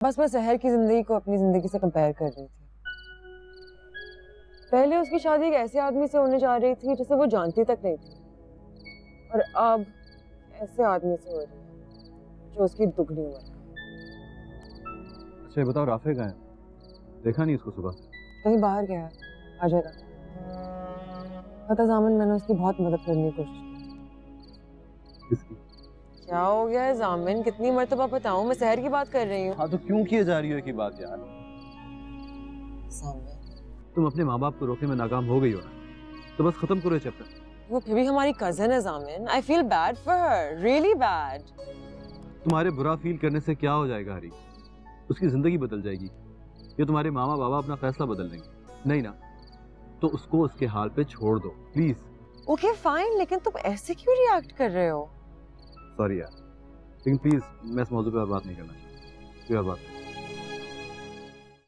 बस मैं सहर की जिंदगी को अपनी जिंदगी से कंपेयर कर रही थी। पहले उसकी शादी एक ऐसे आदमी से होने जा रही थी जिसे वो जानती तक नहीं थी, और अब ऐसे आदमी से हो रही है जो उसकी दुगनी उम्र का। अच्छा ये बताओ, राफे कहाँ है? देखा नहीं उसको सुबह से। कहीं बाहर गया है, आ जाएगा। पता जामन, मैंने उसकी बहुत मदद करने की कोशिश की। किसकी? क्या हो गया है जामिन, कितनी मर्तबा बताऊं, मैं सहर की बात कर रही हूँ। हाँ तो क्यों किए जा रही हो की बात यार? जामिन, तुम अपने माँ बाप को रोकने में नाकाम हो गई हो ना, तो बस खत्म करो ये चैप्टर। वो फिर भी हमारी कजन है जामिन। I feel bad for her, really bad. तुम्हारे बुरा फील करने से क्या हो जाएगा हरी? उसकी जिंदगी बदल जाएगी। ये तुम्हारे मामा बाबा अपना फैसला बदल देंगे, नहीं ना? तो उसको उसके हाल पे छोड़ दो प्लीज। ओके फाइन, लेकिन तुम ऐसे क्यों रिएक्ट कर रहे हो? सॉरी यार, लेकिन प्लीज मैं इस मौजूद पे और बात नहीं करना चाहता। कोई और बात नहीं।